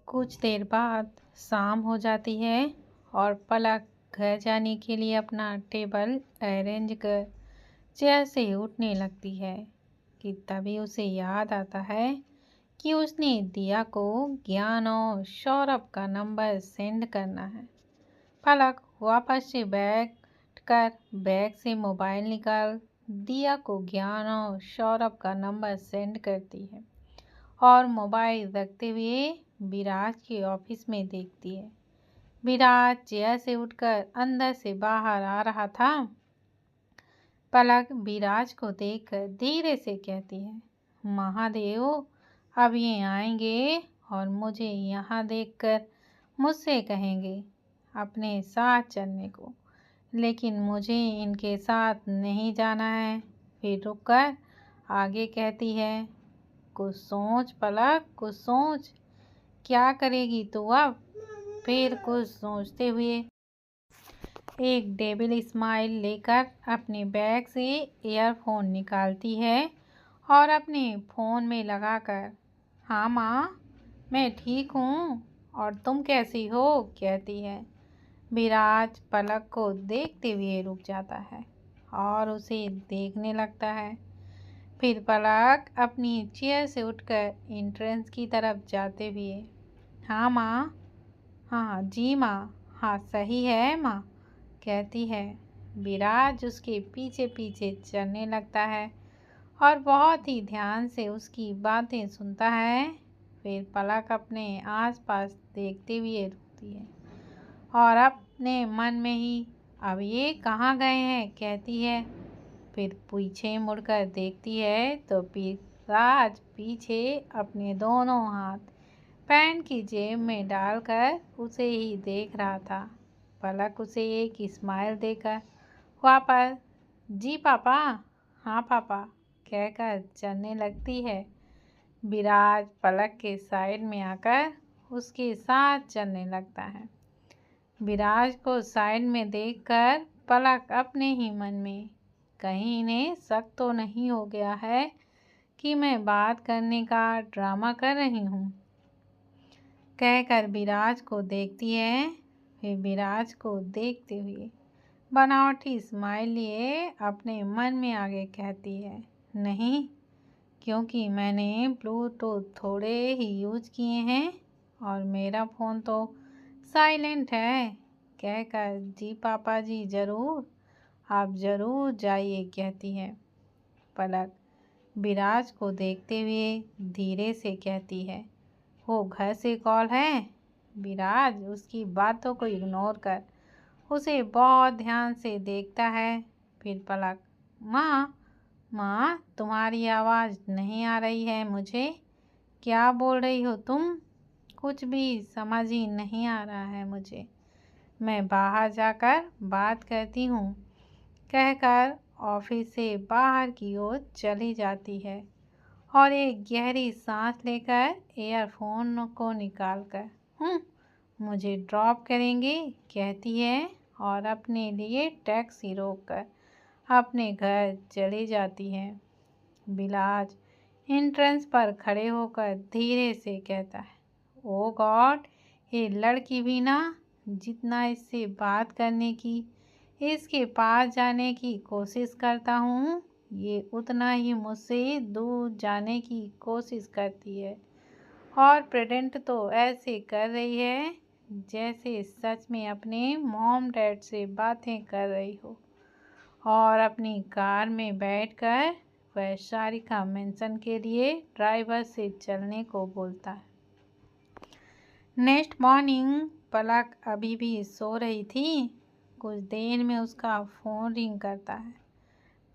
कुछ देर बाद शाम हो जाती है और पलक घर जाने के लिए अपना टेबल अरेंज कर चेयर से उठने लगती है कि तभी उसे याद आता है कि उसने दिया को ज्ञान और सौरभ का नंबर सेंड करना है। पलक वापस से बैग से मोबाइल निकाल दिया को ज्ञान और सौरभ का नंबर सेंड करती है और मोबाइल रखते हुए विराज के ऑफिस में देखती है। विराज चेयर से उठकर अंदर से बाहर आ रहा था। पलक विराज को देखकर धीरे से कहती है, महादेव अब ये आएंगे और मुझे यहाँ देखकर मुझसे कहेंगे अपने साथ चलने को, लेकिन मुझे इनके साथ नहीं जाना है। फिर रुककर आगे कहती है, कुछ सोच पलक, कुछ सोच, क्या करेगी तू अब? फिर कुछ सोचते हुए एक डेविल स्माइल लेकर अपने बैग से ईयरफोन निकालती है और अपने फ़ोन में लगाकर, हाँ माँ मैं ठीक हूँ और तुम कैसी हो, कहती है। विराज पलक को देखते हुए रुक जाता है और उसे देखने लगता है। फिर पलक अपनी चेयर से उठकर एंट्रेंस की तरफ जाते हुए, हाँ माँ, हाँ जी माँ, हाँ सही है माँ, कहती है। विराज उसके पीछे पीछे चलने लगता है और बहुत ही ध्यान से उसकी बातें सुनता है। फिर पलक अपने आसपास देखते हुए रुकती है और अपने मन में ही, अब ये कहाँ गए हैं, कहती है। फिर पीछे मुड़कर देखती है तो विराज पीछे अपने दोनों हाथ पैंट की जेब में डालकर उसे ही देख रहा था। पलक उसे एक स्माइल देकर वापस, जी पापा, हाँ पापा, कहकर चलने लगती है। विराज पलक के साइड में आकर उसके साथ चलने लगता है। विराज को साइड में देखकर पलक अपने ही मन में, कहीं इन्हें शक तो नहीं हो गया है कि मैं बात करने का ड्रामा कर रही हूँ, कहकर विराज को देखती है। फिर विराज को देखते हुए बनावटी स्माइल लिए अपने मन में आगे कहती है, नहीं, क्योंकि मैंने ब्लूटूथ थोड़े ही यूज किए हैं और मेरा फ़ोन तो साइलेंट है, कहकर जी पापा जी ज़रूर, आप ज़रूर जाइए, कहती है। पलक विराज को देखते हुए धीरे से कहती है, वो घर से कॉल है। विराज उसकी बातों को इग्नोर कर उसे बहुत ध्यान से देखता है। फिर पलक, माँ तुम्हारी आवाज़ नहीं आ रही है मुझे, क्या बोल रही हो तुम? कुछ भी समझ ही नहीं आ रहा है मुझे, मैं बाहर जाकर बात करती हूँ, कहकर ऑफिस से बाहर की ओर चली जाती है और एक गहरी सांस लेकर ईयरफोन को निकालकर, मुझे ड्रॉप करेंगे, कहती है और अपने लिए टैक्सी रोककर अपने घर चली जाती है। विराज एंट्रेंस पर खड़े होकर धीरे से कहता है, ओ गॉड, ये लड़की भी ना, जितना इससे बात करने की, इसके पास जाने की कोशिश करता हूँ, ये उतना ही मुझसे दूर जाने की कोशिश करती है और प्रेजेंट तो ऐसे कर रही है जैसे सच में अपने मॉम डैड से बातें कर रही हो और अपनी कार में बैठकर वैशाली का मेंशन के लिए ड्राइवर से चलने को बोलता है। नेक्स्ट मॉर्निंग पलक अभी भी सो रही थी। कुछ देर में उसका फ़ोन रिंग करता है।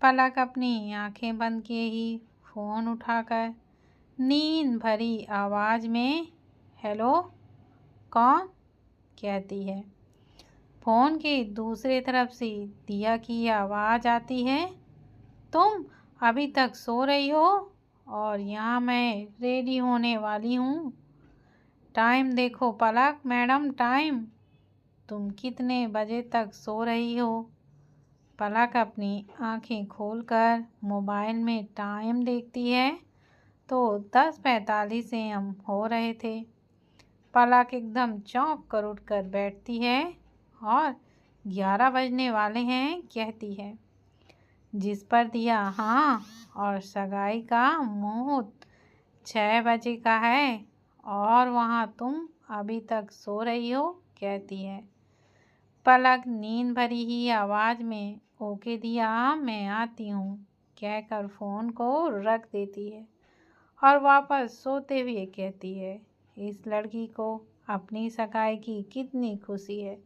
पलक अपनी आंखें बंद किए ही फ़ोन उठाकर नींद भरी आवाज़ में, हेलो, कौन, कहती है। फ़ोन के दूसरे तरफ से दिया की आवाज़ आती है, तुम अभी तक सो रही हो और यहाँ मैं रेडी होने वाली हूँ। टाइम देखो पलक मैडम, टाइम, तुम कितने बजे तक सो रही हो? पलक अपनी आंखें खोलकर मोबाइल में टाइम देखती है तो 10:45 AM हो रहे थे। पलक एकदम चौंक कर उठकर बैठती है और 11 बजने वाले हैं कहती है, जिस पर दिया हाँ और सगाई का मुहूर्त 6 बजे का है और वहाँ तुम अभी तक सो रही हो कहती है। पलक नींद भरी ही आवाज़ में ओके दिया, मैं आती हूँ कहकर फ़ोन को रख देती है और वापस सोते हुए कहती है, इस लड़की को अपनी सगाई की कितनी खुशी है,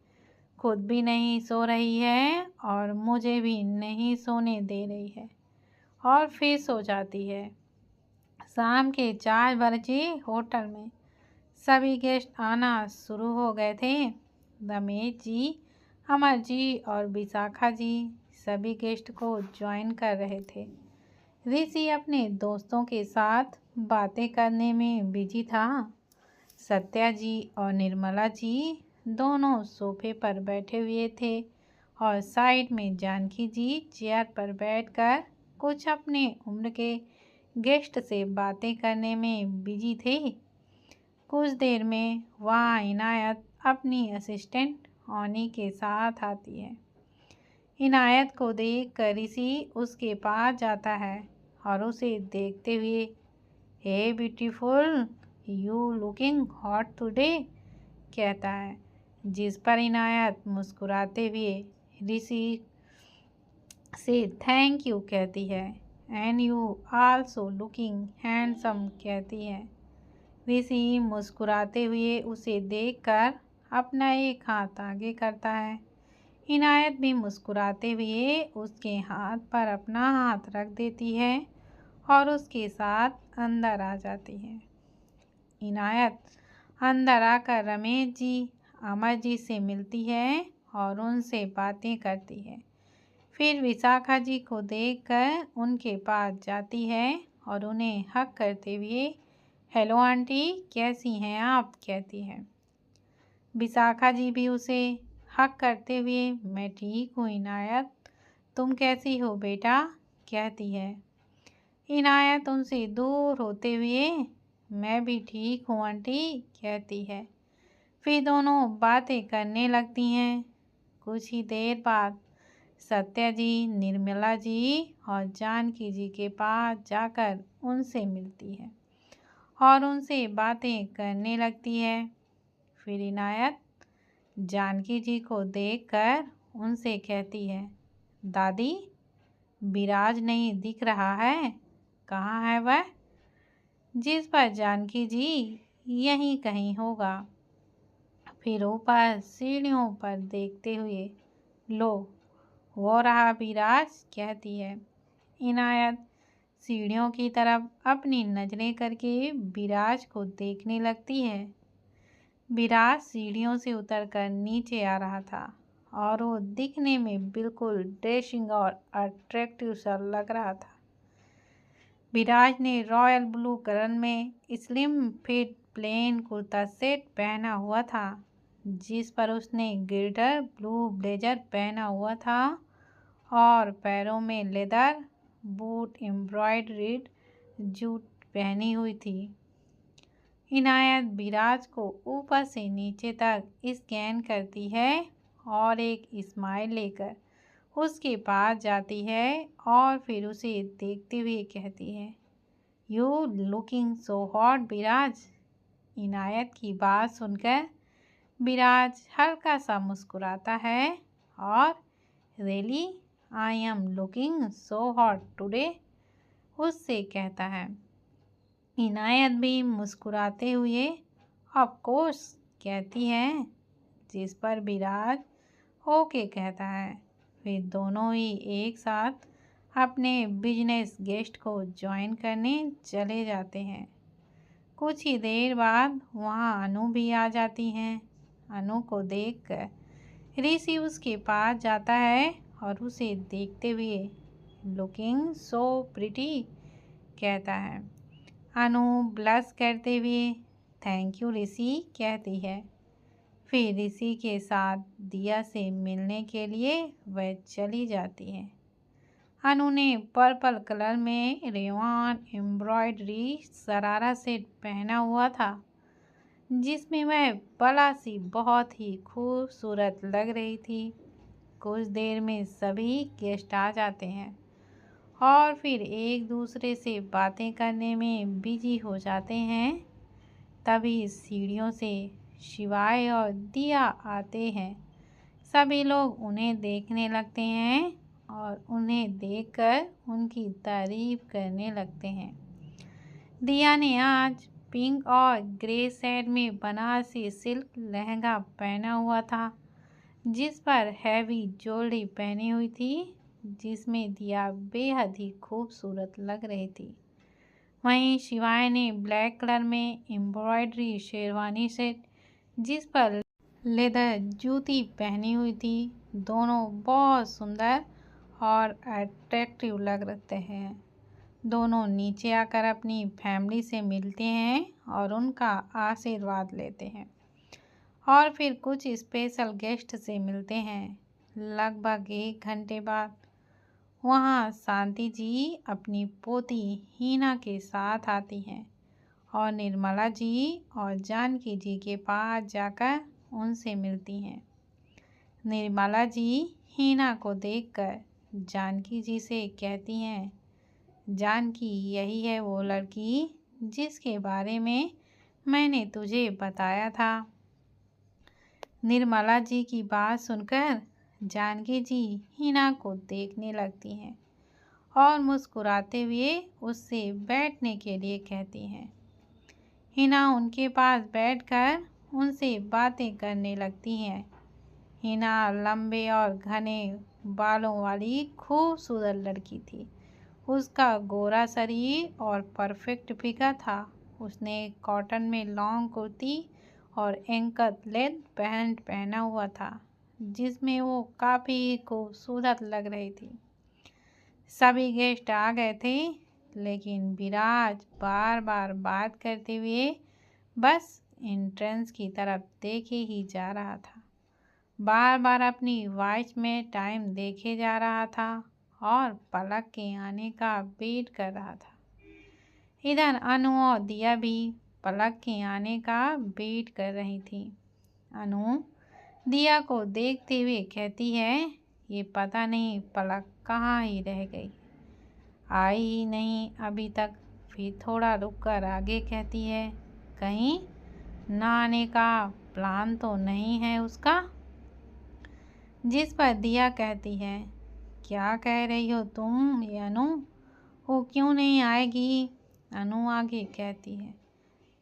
खुद भी नहीं सो रही है और मुझे भी नहीं सोने दे रही है, और फिर सो जाती है। शाम के 4 बजे होटल में सभी गेस्ट आना शुरू हो गए थे। रमेश जी, अमर जी और विशाखा जी सभी गेस्ट को ज्वाइन कर रहे थे। ऋषि अपने दोस्तों के साथ बातें करने में बिजी था। सत्या जी और निर्मला जी दोनों सोफे पर बैठे हुए थे और साइड में जानकी जी चेयर पर बैठकर कुछ अपने उम्र के गेस्ट से बातें करने में बिजी थे। कुछ देर में वहाँ इनायत अपनी असिस्टेंट ऑनी के साथ आती है। इनायत को देख कर ऋषि उसके पास जाता है और उसे देखते हुए, hey beautiful, you looking hot today कहता है, जिस पर इनायत मुस्कुराते हुए ऋषि से थैंक यू कहती है। And you also looking handsome कहती है। ऋषि मुस्कुराते हुए उसे देखकर अपना एक हाथ आगे करता है। इनायत भी मुस्कुराते हुए उसके हाथ पर अपना हाथ रख देती है और उसके साथ अंदर आ जाती है। इनायत अंदर आकर रमेश जी, अमर जी से मिलती है और उनसे बातें करती है। फिर विशाखा जी को देखकर उनके पास जाती है और उन्हें हक करते हुए, हेलो आंटी, कैसी हैं आप कहती है। विशाखा जी भी उसे हक करते हुए, मैं ठीक हूँ इनायत, तुम कैसी हो बेटा कहती है। इनायत उनसे दूर होते हुए, मैं भी ठीक हूँ आंटी कहती है। फिर दोनों बातें करने लगती हैं। कुछ ही देर बाद सत्या जी, निर्मला जी और जानकी जी के पास जाकर उनसे मिलती है और उनसे बातें करने लगती है। फिर इनायत जानकी जी को देखकर उनसे कहती है, दादी, विराज नहीं दिख रहा है, कहाँ है वह? जिस पर जानकी जी, यहीं कहीं होगा। फिर ऊपर सीढ़ियों पर देखते हुए, लो वो रहा विराज कहती है। इनायत सीढ़ियों की तरफ अपनी नजरें करके विराज को देखने लगती है। विराज सीढ़ियों से उतरकर नीचे आ रहा था और वो दिखने में बिल्कुल ड्रेसिंग और अट्रैक्टिव सा लग रहा था। विराज ने रॉयल ब्लू कलर में slim fit plain kurta set पहना हुआ था, जिस पर उसने गिल्डर ब्लू ब्लेजर पहना हुआ था और पैरों में लेदर बूट एम्ब्रॉयडर्ड जूट पहनी हुई थी। इनायत विराज को ऊपर से नीचे तक स्कैन करती है और एक स्माइल लेकर उसके पास जाती है और फिर उसे देखते हुए कहती है, यू लुकिंग सो हॉट विराज। इनायत की बात सुनकर विराज हल्का सा मुस्कुराता है और really I am looking so hot today उससे कहता है। इनायत भी मुस्कुराते हुए ऑफ कोर्स कहती है, जिस पर विराज ओके कहता है। फिर दोनों ही एक साथ अपने बिजनेस गेस्ट को ज्वाइन करने चले जाते हैं। कुछ ही देर बाद वहाँ अनु भी आ जाती हैं। अनु को देखकर ऋषि उसके पास जाता है और उसे देखते हुए, लुकिंग सो प्रिटी कहता है। अनु ब्लश करते हुए, थैंक यू ऋषि कहती है। फिर ऋषि के साथ दिया से मिलने के लिए वह चली जाती है। अनु ने पर्पल कलर में रेवान एम्ब्रॉयडरी शरारा सेट पहना हुआ था। जिसमें वह भला सी बहुत ही खूबसूरत लग रही थी। कुछ देर में सभी गेस्ट आ जाते हैं और फिर एक दूसरे से बातें करने में बिजी हो जाते हैं। तभी सीढ़ियों से शिवाय और दिया आते हैं। सभी लोग उन्हें देखने लगते हैं और उन्हें देखकर उनकी तारीफ करने लगते हैं। दिया ने आज पिंक और ग्रे शेड में बनारसी सिल्क लहंगा पहना हुआ था, जिस पर हैवी ज्वेलरी पहनी हुई थी, जिसमें दिया बेहद ही खूबसूरत लग रही थी। वहीं शिवाय ने ब्लैक कलर में एम्ब्रॉयडरी शेरवानी सेट, जिस पर लेदर जूती पहनी हुई थी। दोनों बहुत सुंदर और अट्रैक्टिव लग रहे हैं। दोनों नीचे आकर अपनी फैमिली से मिलते हैं और उनका आशीर्वाद लेते हैं और फिर कुछ स्पेशल गेस्ट से मिलते हैं। लगभग 1 घंटे बाद वहाँ शांति जी अपनी पोती हीना के साथ आती हैं और निर्मला जी और जानकी जी के पास जाकर उनसे मिलती हैं। निर्मला जी हीना को देखकर जानकी जी से कहती हैं, जानकी, यही है वो लड़की जिसके बारे में मैंने तुझे बताया था। निर्मला जी की बात सुनकर जानकी जी हीना को देखने लगती हैं और मुस्कुराते हुए उससे बैठने के लिए कहती हैं। हीना उनके पास बैठकर उनसे बातें करने लगती हैं। हीना लंबे और घने बालों वाली खूबसूरत लड़की थी। उसका गोरा शरीर और परफेक्ट फिगर था। उसने कॉटन में लॉन्ग कुर्ती और एंकल लेंथ पैंट पहना हुआ था, जिसमें वो काफ़ी खूबसूरत लग रही थी। सभी गेस्ट आ गए थे, लेकिन विराज बार बार बात करते हुए बस एंट्रेंस की तरफ देखे ही जा रहा था। बार बार अपनी वॉच में टाइम देखे जा रहा था और पलक के आने का वेट कर रहा था। इधर अनु और दिया भी पलक के आने का वेट कर रही थी। अनु दिया को देखते हुए कहती है, ये पता नहीं पलक कहाँ ही रह गई, आई ही नहीं अभी तक। फिर थोड़ा रुककर आगे कहती है, कहीं ना आने का प्लान तो नहीं है उसका। जिस पर दिया कहती है, क्या कह रही हो तुम ये अनु, वो क्यों नहीं आएगी। अनु आगे कहती है,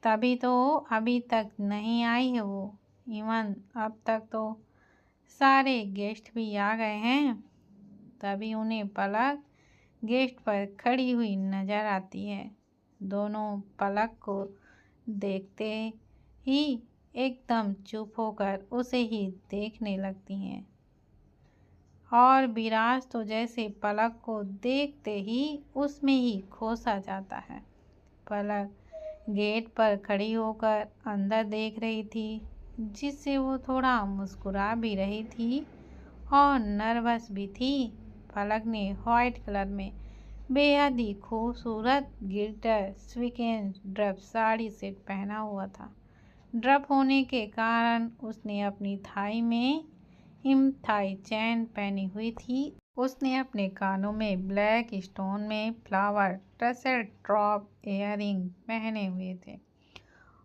तभी तो अभी तक नहीं आई है वो। इवन अब तक तो सारे गेस्ट भी आ गए हैं। तभी उन्हें पलक गेस्ट पर खड़ी हुई नजर आती है। दोनों पलक को देखते ही एकदम चुप होकर उसे ही देखने लगती हैं और विराज तो जैसे पलक को देखते ही उसमें ही खोसा जाता है। पलक गेट पर खड़ी होकर अंदर देख रही थी, जिससे वो थोड़ा मुस्कुरा भी रही थी और नर्वस भी थी। पलक ने व्हाइट कलर में बेहद ही खूबसूरत गिल्टर स्वीकेंस ड्रप साड़ी सेट पहना हुआ था। ड्रप होने के कारण उसने अपनी थाई में थाई चैन पहनी हुई थी। उसने अपने कानों में ब्लैक स्टोन में फ्लावर टसल ड्रॉप इयररिंग पहने हुए थे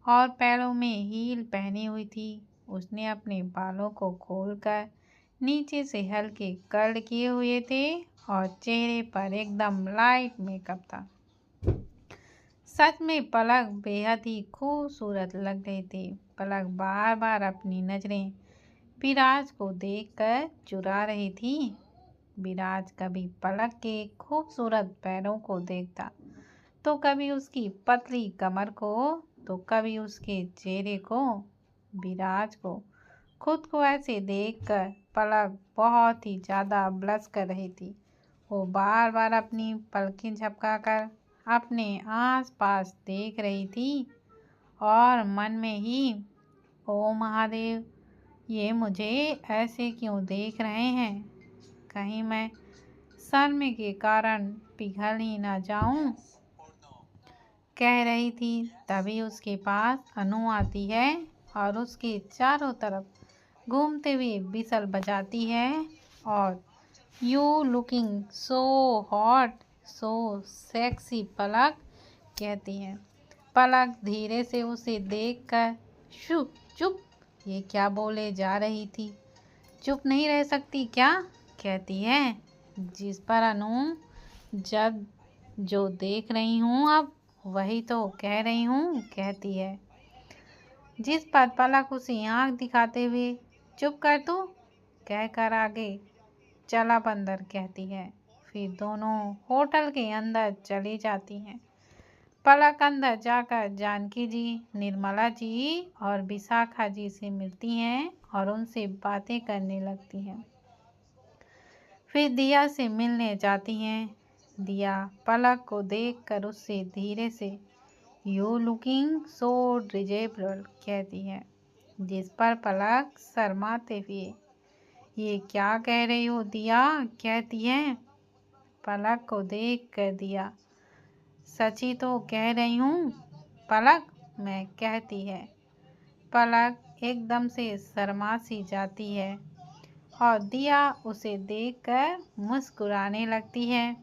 और पैरों में हील पहनी हुई थी। उसने अपने बालों को खोलकर नीचे से हल्के कर्ल किए हुए थे और चेहरे पर एकदम लाइट मेकअप था। सच में पलक बेहद ही खूबसूरत लग रही थी। पलक बार बार अपनी नजरें विराज को देखकर चुरा रही थी। विराज कभी पलक के खूबसूरत पैरों को देखता, तो कभी उसकी पतली कमर को, तो कभी उसके चेहरे को। विराज को खुद को ऐसे देखकर पलक बहुत ही ज़्यादा ब्लश कर रही थी। वो बार बार अपनी पलकें झपकाकर अपने आसपास देख रही थी और मन में ही, ओ महादेव, ये मुझे ऐसे क्यों देख रहे हैं, कहीं मैं शर्म के कारण पिघल ही ना जाऊं। कह रही थी तभी उसके पास अनु आती है और उसके चारों तरफ घूमते हुए बिसल बजाती है और you looking so hot so sexy Palak कहती है। पलक धीरे से उसे देखकर चुप चुप, ये क्या बोले जा रही थी, चुप नहीं रह सकती क्या, कहती है। जिस पर अनु जब जो देख रही हूँ अब वही तो कह रही हूँ, कहती है। जिस पर पलक उसे आँख दिखाते हुए चुप कर तू कहकर आगे चला बंदर, कहती है। फिर दोनों होटल के अंदर चली जाती हैं। पलक अंदर जाकर जानकी जी, निर्मला जी और विशाखा जी से मिलती हैं और उनसे बातें करने लगती हैं। फिर दिया से मिलने जाती हैं। दिया पलक को देखकर उससे धीरे से यू लुकिंग सो डिजेबल कहती है। जिस पर पलक शर्माते हुए ये क्या कह रही हो दिया, कहती है। पलक को देख कर दिया सची तो कह रही हूँ पलक मैं, कहती है। पलक एकदम से शर्मा सी जाती है और दिया उसे देखकर मुस्कुराने लगती है।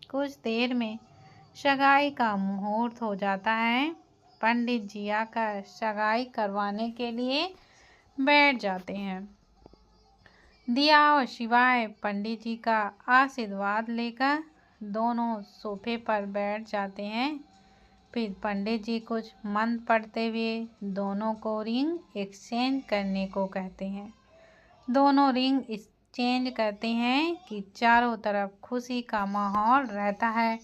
कुछ देर में सगाई का मुहूर्त हो जाता है। पंडित जी आकर सगाई करवाने के लिए बैठ जाते हैं। दिया और शिवाय पंडित जी का आशीर्वाद लेकर दोनों सोफे पर बैठ जाते हैं। फिर पंडित जी कुछ मंत्र पढ़ते हुए दोनों को रिंग एक्सचेंज करने को कहते हैं। दोनों रिंग एक्सचेंज करते हैं कि चारों तरफ खुशी का माहौल रहता है।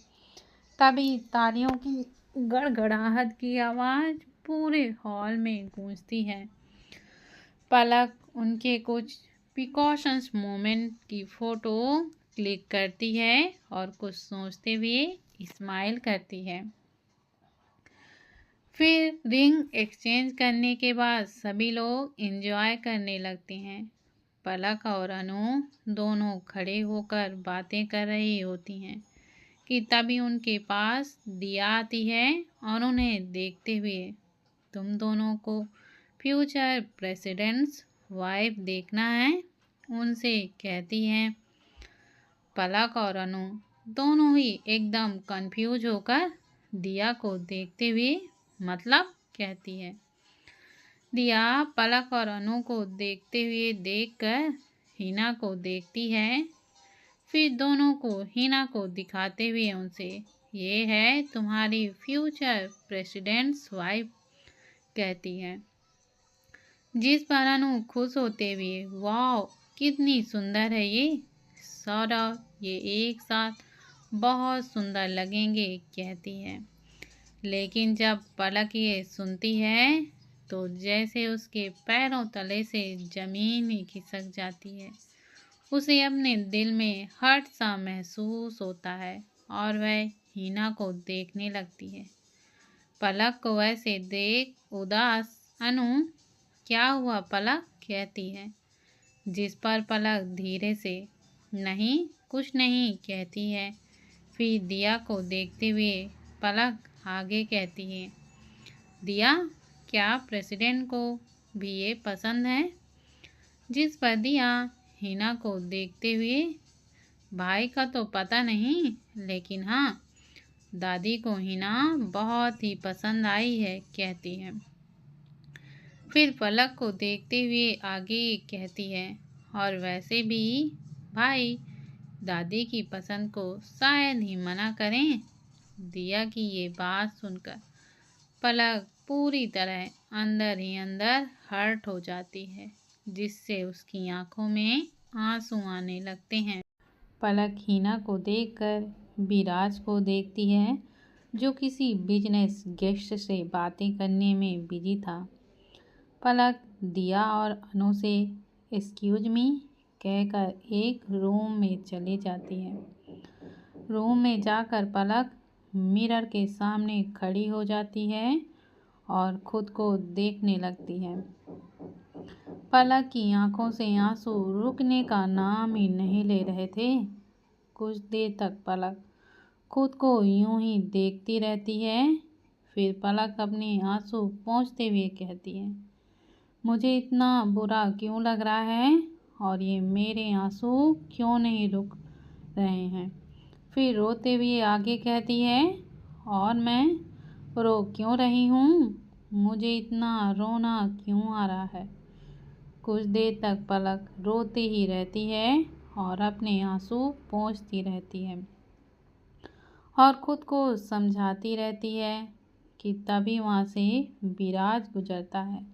तभी तालियों की गड़गड़ाहट की आवाज़ पूरे हॉल में गूंजती है। पलक उनके कुछ प्रिकॉशंस मोमेंट की फ़ोटो क्लिक करती है और कुछ सोचते हुए स्माइल करती है। फिर रिंग एक्सचेंज करने के बाद सभी लोग एंजॉय करने लगते हैं। पलक और अनु दोनों खड़े होकर बातें कर रही होती हैं कि तभी उनके पास दिया आती है और उन्हें देखते हुए तुम दोनों को फ्यूचर प्रेसिडेंट्स वाइफ देखना है, उनसे कहती है। पलक और अनु दोनों ही एकदम कंफ्यूज होकर दिया को देखते हुए मतलब, कहती है। दिया पलक और अनु को देखते हुए देखकर हिना को देखती है। फिर दोनों को हिना को दिखाते हुए उनसे ये है तुम्हारी फ्यूचर प्रेसिडेंट्स वाइफ, कहती है। जिस पर अनु खुश होते हुए वाह कितनी सुंदर है ये, सौरभ ये एक साथ बहुत सुंदर लगेंगे, कहती है। लेकिन जब पलक ये सुनती है तो जैसे उसके पैरों तले से जमीन ही खिसक जाती है। उसे अपने दिल में हर्ट सा महसूस होता है और वह हिना को देखने लगती है। पलक को ऐसे देख उदास अनु क्या हुआ पलक, कहती है। जिस पर पलक धीरे से नहीं कुछ नहीं, कहती है। फिर दिया को देखते हुए पलक आगे कहती है दिया क्या प्रेसिडेंट को भी ये पसंद है। जिस पर दिया हिना को देखते हुए भाई का तो पता नहीं लेकिन हाँ दादी को हिना बहुत ही पसंद आई है, कहती है। फिर पलक को देखते हुए आगे कहती है और वैसे भी भाई दादी की पसंद को शायद ही मना करें। दिया की ये बात सुनकर पलक पूरी तरह अंदर ही अंदर हर्ट हो जाती है, जिससे उसकी आंखों में आंसू आने लगते हैं। पलक हिना को देखकर विराज को देखती है जो किसी बिजनेस गेस्ट से बातें करने में बिजी था। पलक दिया और अनु से एक्सक्यूज मी कहकर एक रूम में चली जाती है। रूम में जाकर पलक मिरर के सामने खड़ी हो जाती है और खुद को देखने लगती है। पलक की आंखों से आंसू रुकने का नाम ही नहीं ले रहे थे। कुछ देर तक पलक खुद को यूं ही देखती रहती है। फिर पलक अपने आंसू पोंछते हुए कहती है, मुझे इतना बुरा क्यों लग रहा है और ये मेरे आंसू क्यों नहीं रुक रहे हैं। फिर रोते हुए आगे कहती है, और मैं रो क्यों रही हूँ, मुझे इतना रोना क्यों आ रहा है। कुछ देर तक पलक रोते ही रहती है और अपने आंसू पोंछती रहती है और खुद को समझाती रहती है कि तभी वहाँ से विराज गुजरता है।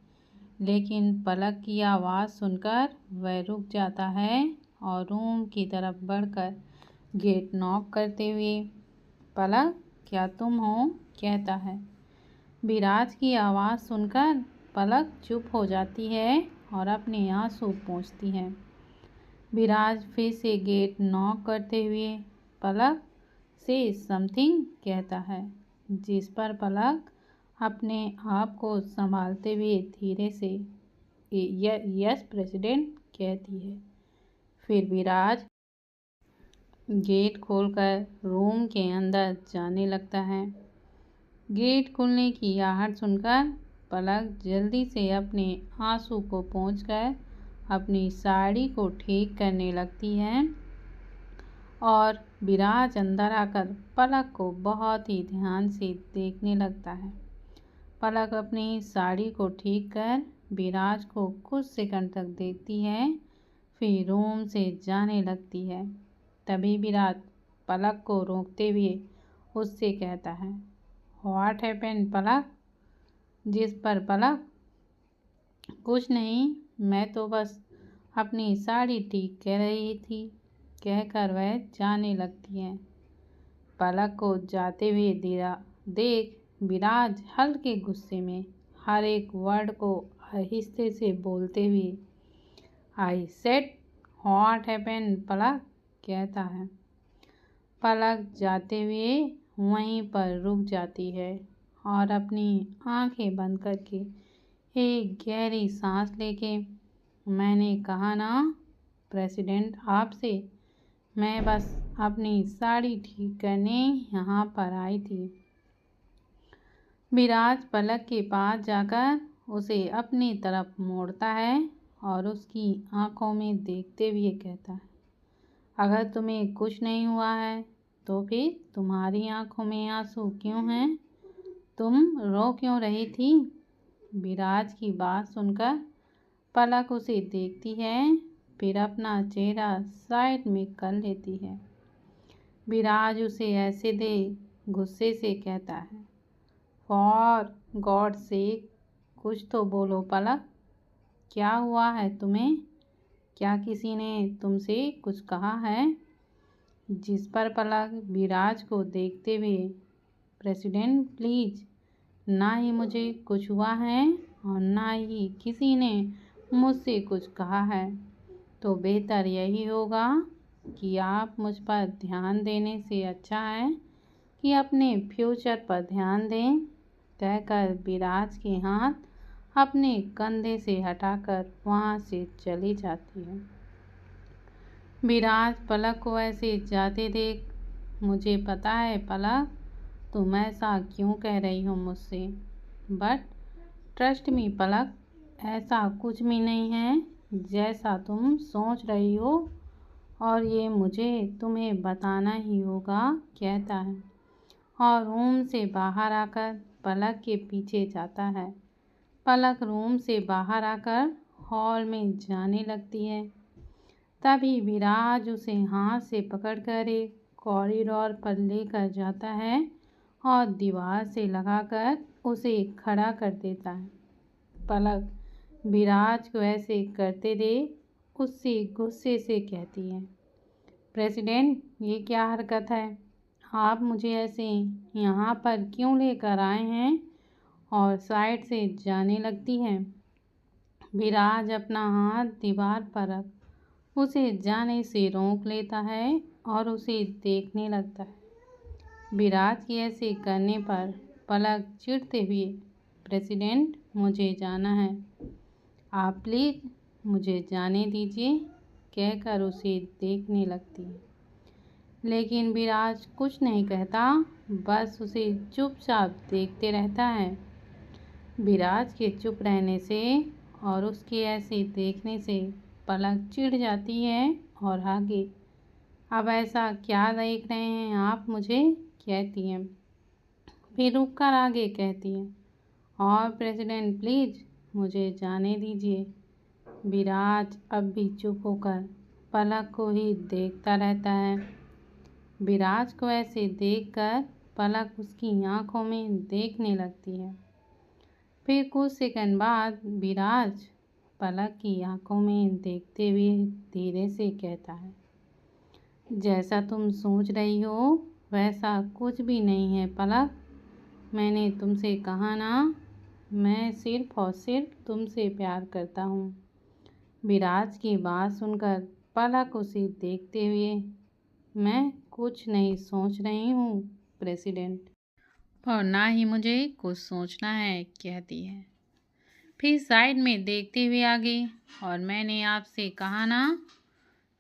लेकिन पलक की आवाज़ सुनकर वह रुक जाता है और रूम की तरफ बढ़कर गेट नॉक करते हुए, पलक क्या तुम हो, कहता है। विराज की आवाज़ सुनकर पलक चुप हो जाती है और अपने आंसू पोंछती है। विराज फिर से गेट नॉक करते हुए पलक से समथिंग कहता है, जिस पर पलक अपने आप को संभालते हुए धीरे से यस प्रेसिडेंट कहती है। फिर विराज गेट खोलकर रूम के अंदर जाने लगता है। गेट खुलने की आहट सुनकर पलक जल्दी से अपने आंसू को पोंछकर अपनी साड़ी को ठीक करने लगती है और विराज अंदर आकर पलक को बहुत ही ध्यान से देखने लगता है। पलक अपनी साड़ी को ठीक कर विराज को कुछ सेकंड तक देखती है, फिर रूम से जाने लगती है। तभी विराज पलक को रोकते हुए उससे कहता है, व्हाट हैपेंड पलक, जिस पर पलक कुछ नहीं, मैं तो बस अपनी साड़ी ठीक कर रही थी, कहकर वह जाने लगती है। पलक को जाते हुए देख विराज हल्के गुस्से में हर एक वर्ड को आहिस्ते से बोलते हुए, आई सेड व्हाट हैपेंड पलक, कहता है। पलक जाते हुए वहीं पर रुक जाती है और अपनी आंखें बंद करके एक गहरी सांस लेके, मैंने कहा ना प्रेसिडेंट आपसे, मैं बस अपनी साड़ी ठीक करने यहाँ पर आई थी। विराज पलक के पास जाकर उसे अपनी तरफ मोड़ता है और उसकी आंखों में देखते हुए कहता है, अगर तुम्हें कुछ नहीं हुआ है तो फिर तुम्हारी आंखों में आंसू क्यों हैं, तुम रो क्यों रही थी। विराज की बात सुनकर पलक उसे देखती है, फिर अपना चेहरा साइड में कर लेती है। विराज उसे ऐसे देख गुस्से से कहता है, फॉर गॉड सेक, कुछ तो बोलो पलक, क्या हुआ है तुम्हें, क्या किसी ने तुमसे कुछ कहा है। जिस पर पलक विराज को देखते हुए, प्रेसिडेंट प्लीज, ना ही मुझे कुछ हुआ है और ना ही किसी ने मुझसे कुछ कहा है, तो बेहतर यही होगा कि आप मुझ पर ध्यान देने से अच्छा है कि अपने फ्यूचर पर ध्यान दें, कहकर विराज के हाथ अपने कंधे से हटाकर वहाँ से चली जाती है। विराज पलक को ऐसे जाते देख, मुझे पता है पलक तुम ऐसा क्यों कह रही हो मुझसे, बट ट्रस्ट मी पलक, ऐसा कुछ भी नहीं है जैसा तुम सोच रही हो और ये मुझे तुम्हें बताना ही होगा, कहता है और रूम से बाहर आकर पलक के पीछे जाता है। पलक रूम से बाहर आकर हॉल में जाने लगती है। तभी विराज उसे हाथ से पकड़कर एक कॉरिडोर पर लेकर जाता है और दीवार से लगाकर उसे खड़ा कर देता है। पलक विराज को ऐसे करते देख उससे गुस्से से कहती है, प्रेसिडेंट ये क्या हरकत है, आप मुझे ऐसे यहाँ पर क्यों लेकर आए हैं, और साइड से जाने लगती है। विराज अपना हाथ दीवार पर रख उसे जाने से रोक लेता है और उसे देखने लगता है। विराज के ऐसे करने पर पलक चिढ़ते हुए, प्रेसिडेंट मुझे जाना है, आप प्लीज़ मुझे जाने दीजिए, कहकर उसे देखने लगती है। लेकिन विराज कुछ नहीं कहता, बस उसे चुपचाप देखते रहता है। विराज के चुप रहने से और उसके ऐसे देखने से पलक चिढ़ जाती है और आगे, अब ऐसा क्या देख रहे हैं आप मुझे, कहती है। फिर रुककर आगे कहती है, और प्रेसिडेंट प्लीज मुझे जाने दीजिए। विराज अब भी चुप होकर पलक को ही देखता रहता है। विराज को ऐसे देखकर पलक उसकी आंखों में देखने लगती है। फिर कुछ सेकंड बाद विराज पलक की आंखों में देखते हुए धीरे से कहता है, जैसा तुम सोच रही हो वैसा कुछ भी नहीं है पलक। मैंने तुमसे कहा ना, मैं सिर्फ और सिर्फ तुमसे प्यार करता हूँ। विराज की बात सुनकर पलक उसे देखते हुए, मैं कुछ नहीं सोच रही हूँ प्रेसिडेंट, और ना ही मुझे कुछ सोचना है, कहती है। फिर साइड में देखते हुए आगे, और मैंने आपसे कहा ना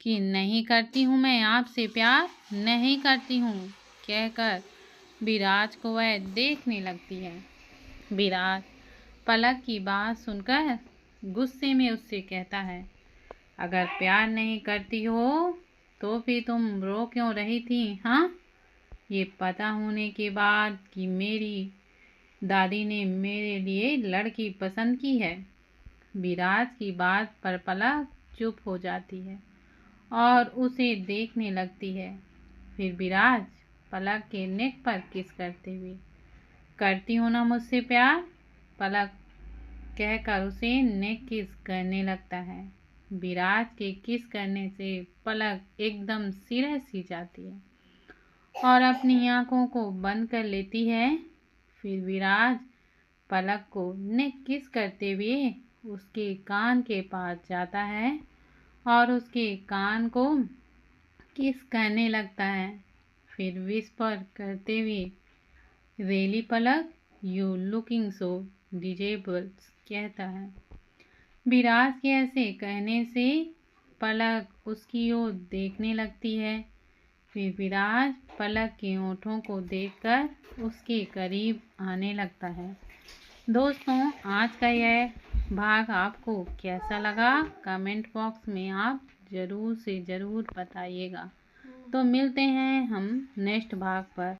कि नहीं करती हूँ मैं आपसे प्यार, नहीं करती हूँ, कहकर विराज को वह देखने लगती है। विराज पलक की बात सुनकर गुस्से में उससे कहता है, अगर प्यार नहीं करती हो तो फिर तुम रो क्यों रही थी, हाँ? ये पता होने के बाद कि मेरी दादी ने मेरे लिए लड़की पसंद की है। विराज की बात पर पलक चुप हो जाती है और उसे देखने लगती है। फिर विराज पलक के नेक पर किस करते हुए, करती हो ना मुझसे प्यार, पलक कहकर उसे नेक किस करने लगता है। विराज के किस करने से पलक एकदम सिरह सी जाती है और अपनी आंखों को बंद कर लेती है। फिर विराज पलक को नेक किस करते हुए उसके कान के पास जाता है और उसके कान को किस करने लगता है। फिर विस्पर करते हुए, really Palak, you looking so disable, कहता है। विराज के ऐसे कहने से पलक उसकी ओर देखने लगती है। फिर विराज पलक के होठों को देखकर उसके करीब आने लगता है। दोस्तों, आज का यह भाग आपको कैसा लगा, कमेंट बॉक्स में आप ज़रूर से ज़रूर बताइएगा। तो मिलते हैं हम नेक्स्ट भाग पर।